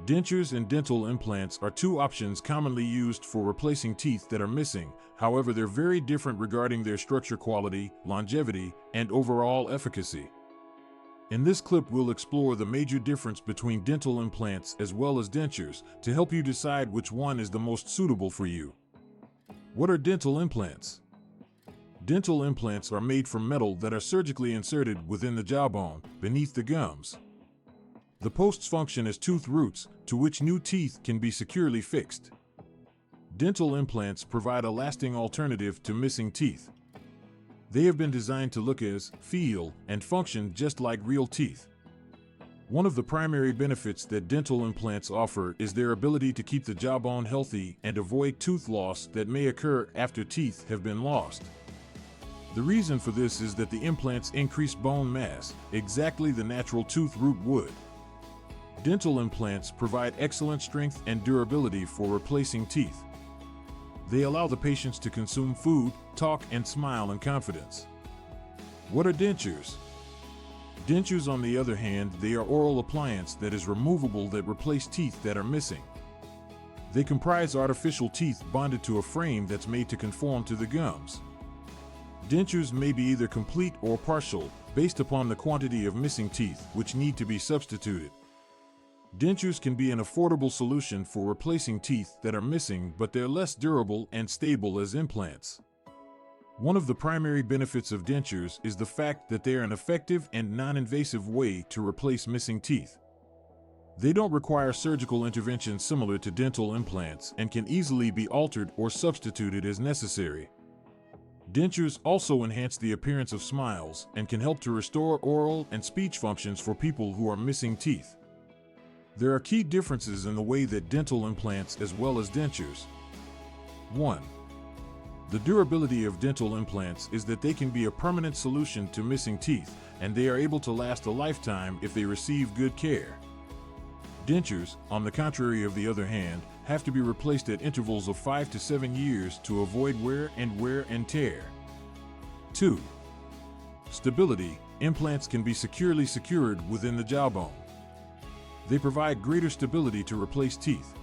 Dentures and dental implants are two options commonly used for replacing teeth that are missing. However, they're very different regarding their structure quality, longevity, and overall efficacy. In this clip, we'll explore the major difference between dental implants as well as dentures to help you decide which one is the most suitable for you. What are dental implants? Dental implants are made from metal that are surgically inserted within the jawbone, beneath the gums. The posts function as tooth roots to which new teeth can be securely fixed. Dental implants provide a lasting alternative to missing teeth. They have been designed to look as, feel, and function just like real teeth. One of the primary benefits that dental implants offer is their ability to keep the jawbone healthy and avoid tooth loss that may occur after teeth have been lost. The reason for this is that the implants increase bone mass, exactly the natural tooth root would. Dental implants provide excellent strength and durability for replacing teeth. They allow the patients to consume food, talk, and smile in confidence. What are dentures? Dentures, on the other hand, they are oral appliance that is removable that replace teeth that are missing. They comprise artificial teeth bonded to a frame that's made to conform to the gums. Dentures may be either complete or partial, based upon the quantity of missing teeth which need to be substituted. Dentures can be an affordable solution for replacing teeth that are missing, but they're less durable and stable as implants. One of the primary benefits of dentures is the fact that they are an effective and non-invasive way to replace missing teeth. They don't require surgical intervention similar to dental implants and can easily be altered or substituted as necessary. Dentures also enhance the appearance of smiles and can help to restore oral and speech functions for people who are missing teeth. There are key differences in the way that dental implants as well as dentures. 1. The durability of dental implants is that they can be a permanent solution to missing teeth, and they are able to last a lifetime if they receive good care. Dentures, on the contrary of the other hand, have to be replaced at intervals of 5 to 7 years to avoid wear and tear. 2. Stability. Implants can be securely secured within the jawbone. They provide greater stability to replace teeth.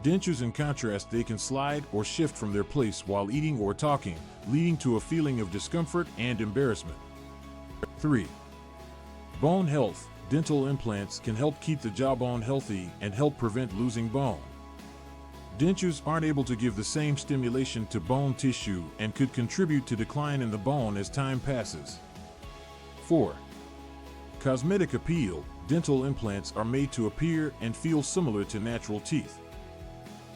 Dentures, in contrast, they can slide or shift from their place while eating or talking, leading to a feeling of discomfort and embarrassment. 3. Bone health. Dental implants can help keep the jawbone healthy and help prevent losing bone. Dentures aren't able to give the same stimulation to bone tissue and could contribute to decline in the bone as time passes. 4. Cosmetic appeal. Dental implants are made to appear and feel similar to natural teeth.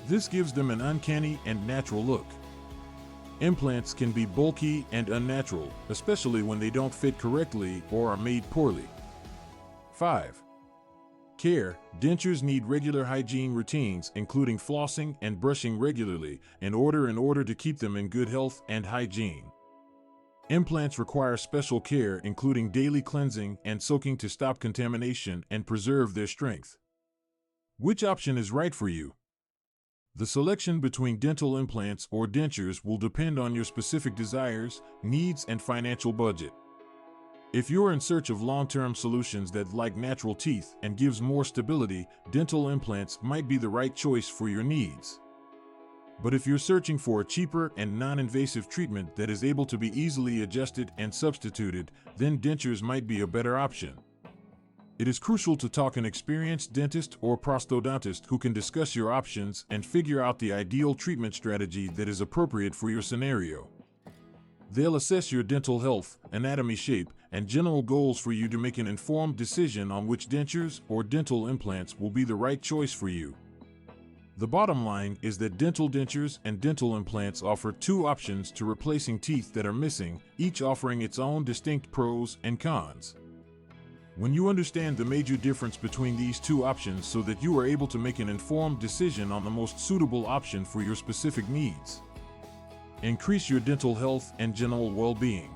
This gives them an uncanny and natural look. Implants can be bulky and unnatural, especially when they don't fit correctly or are made poorly. 5. Care. Dentures need regular hygiene routines, including flossing and brushing regularly, in order to keep them in good health and hygiene. Implants require special care, including daily cleansing and soaking to stop contamination and preserve their strength. Which option is right for you? The selection between dental implants or dentures will depend on your specific desires, needs, and financial budget. If you're in search of long-term solutions that like natural teeth and gives more stability, dental implants might be the right choice for your needs. But if you're searching for a cheaper and non-invasive treatment that is able to be easily adjusted and substituted, then dentures might be a better option. It is crucial to talk to an experienced dentist or prosthodontist who can discuss your options and figure out the ideal treatment strategy that is appropriate for your scenario. They'll assess your dental health, anatomy, shape, and general goals for you to make an informed decision on which dentures or dental implants will be the right choice for you. The bottom line is that dental dentures and dental implants offer two options to replacing teeth that are missing, each offering its own distinct pros and cons. When you understand the major difference between these two options so that you are able to make an informed decision on the most suitable option for your specific needs, increase your dental health and general well-being.